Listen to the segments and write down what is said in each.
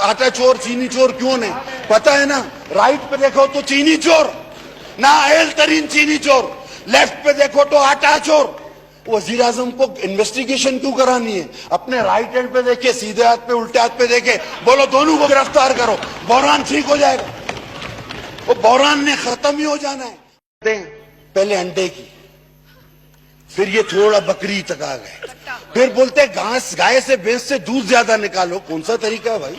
आटा चोर चीनी चोर क्यों नहीं पता है ना। राइट पे देखो तो चीनी चोर, नाअहल तरीन चीनी चोर, लेफ्ट पे देखो तो आटा चोर। वजीर आजम को इन्वेस्टिगेशन क्यों करानी है? अपने राइट हैंड पे देखे, सीधे हाथ पे, उल्टे हाथ पे देखे, बोलो दोनों को गिरफ्तार करो, बहरान ठीक हो जाएगा। वो बहरान ने खत्म ही हो जाना है। पहले अंडे की, फिर ये थोड़ा बकरी तक आ गए, फिर बोलते घास, गाय से भैंस से दूध ज्यादा निकालो। कौन सा तरीका है भाई?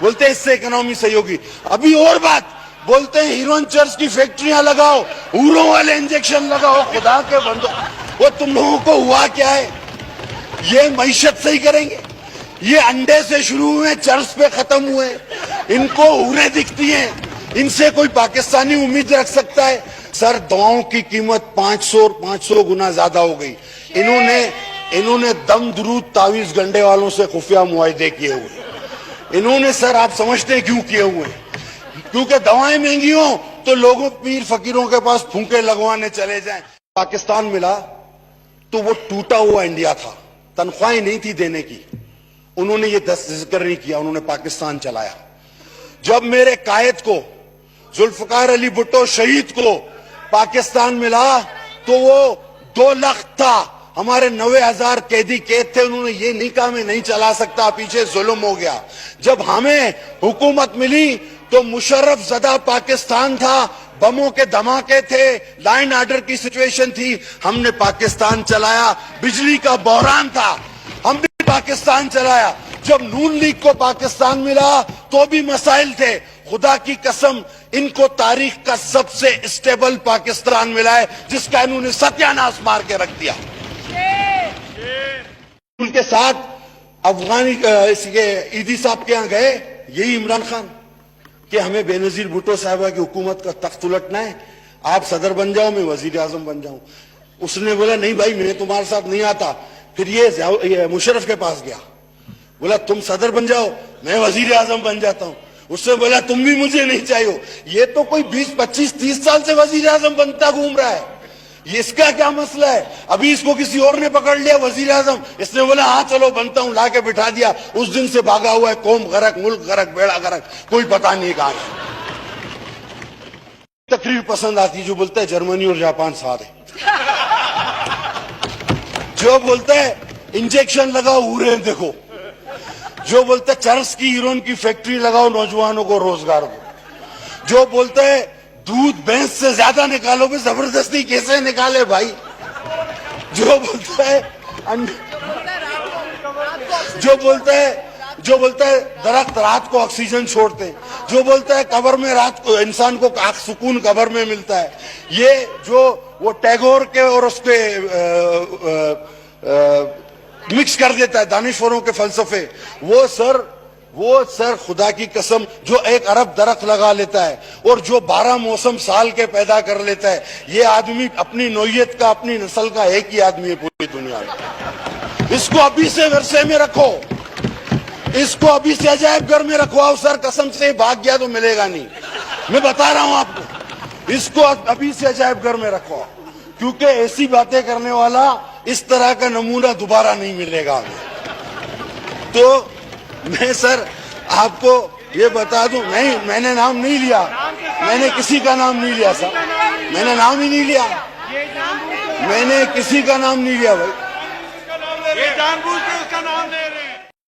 बोलते इससे इकोनॉमी सही होगी। अभी और बात बोलते हैं हीरोइन चर्च की फैक्ट्रियां लगाओ, हूरों वाले इंजेक्शन लगाओ। खुदा के बंदो, वो तुम लोगों को हुआ क्या है? ये मईशत सही करेंगे? ये अंडे से शुरू हुए, चर्च पे खत्म हुए। इनको हूरें दिखती हैं, इनसे कोई पाकिस्तानी उम्मीद रख सकता है? सर, दवाओं की कीमत 500 गुना ज्यादा हो गई। इन्होंने दम दुरूद तावीज गंडे वालों से खुफिया मुआहदे किए हुए। इन्होंने सर, आप समझते हैं क्यों किए हुए? क्योंकि दवाएं महंगी हो तो लोगों, पीर फकीरों के पास फूंके लगवाने चले जाएं। पाकिस्तान मिला तो वो टूटा हुआ इंडिया था, तनख्वाहें नहीं थी देने की। उन्होंने ये जिक्र नहीं किया, उन्होंने पाकिस्तान चलाया। जब मेरे कायद को, जुल्फकार अली भुट्टो शहीद को पाकिस्तान मिला तो वो 2 लाख था, हमारे 90,000 कैदी कैद थे। उन्होंने ये नहीं कहा मैं नहीं चला सकता, पीछे जुल्म हो गया। जब हमें हुकूमत मिली तो मुशर्रफ ज़दा पाकिस्तान था, बमों के धमाके थे, लाइन ऑर्डर की सिचुएशन थी, हमने पाकिस्तान चलाया। बिजली का बहरान था, हम भी पाकिस्तान चलाया। जब नून लीग को पाकिस्तान मिला तो भी मसाइल थे। खुदा की कसम, इनको तारीख का सबसे स्टेबल पाकिस्तान मिला है, जिसका इन्होंने सत्यानाश मार के रख दिया। उनके साथ अफगानी ईदी साहब के यहाँ गए, यही इमरान खान, कि हमें बेनजीर भुट्टो साहबा की हुकूमत का तख्त उलटना है, आप सदर बन जाओ, मैं वजीर आजम बन जाऊं। उसने बोला नहीं भाई, मैं तुम्हारे साथ नहीं आता। फिर ये मुशर्रफ के पास गया, बोला तुम सदर बन जाओ, मैं वजीर आजम बन जाता हूं। उसने बोला तुम भी मुझे नहीं चाहिए। ये तो कोई 20, 25, 30 साल से वजीर आजम बनता घूम रहा है, ये इसका क्या मसला है? अभी इसको किसी और ने पकड़ लिया वजीर आजम, इसने बोला हाँ चलो बनता हूं, ला के बिठा दिया। उस दिन से भागा हुआ है, कौम गरक, मुल्क गरक, बेड़ा गरक, कोई पता नहीं कहां है। तकरीर पसंद आती है जो बोलता है जर्मनी और जापान साथ है, जो बोलता है इंजेक्शन लगाओ हूरे देखो, जो बोलता है चरस की हीरोइन की फैक्ट्री लगाओ नौजवानों को रोजगार दो, जो बोलता है दूध भैंस से ज्यादा निकालो, भी जबरदस्ती कैसे निकाले भाई? जो बोलता है दरख्त रात को ऑक्सीजन छोड़ते हैं, जो बोलता है कब्र में रात को इंसान को सुकून कब्र में मिलता है। ये जो वो टैगोर के और उसके मिक्स कर देता है दानिश्वरों के फलसफे, वो सर खुदा की कसम, जो 1 अरब दरख्त लगा लेता है और जो 12 मौसम साल के पैदा कर लेता है, ये आदमी अपनी नौयत का, अपनी नस्ल का एक ही आदमी है पूरी दुनिया में। इसको अभी से वर्षे में रखो, इसको अभी से अजायब घर में रखवाओ सर, कसम से भाग गया तो मिलेगा नहीं, मैं बता रहा हूं आपको। इसको अभी से अजायब घर में रखवाओ, क्योंकि ऐसी बातें करने वाला इस तरह का नमूना दोबारा नहीं मिलेगा हमें। तो मैं सर आपको ये बता दूं, नहीं मैंने नाम नहीं लिया, मैंने किसी का नाम नहीं लिया सर, मैंने नाम ही नहीं लिया, मैंने किसी का नाम नहीं लिया भाई, ये जानबूझ के उसका नाम ले रहे हैं।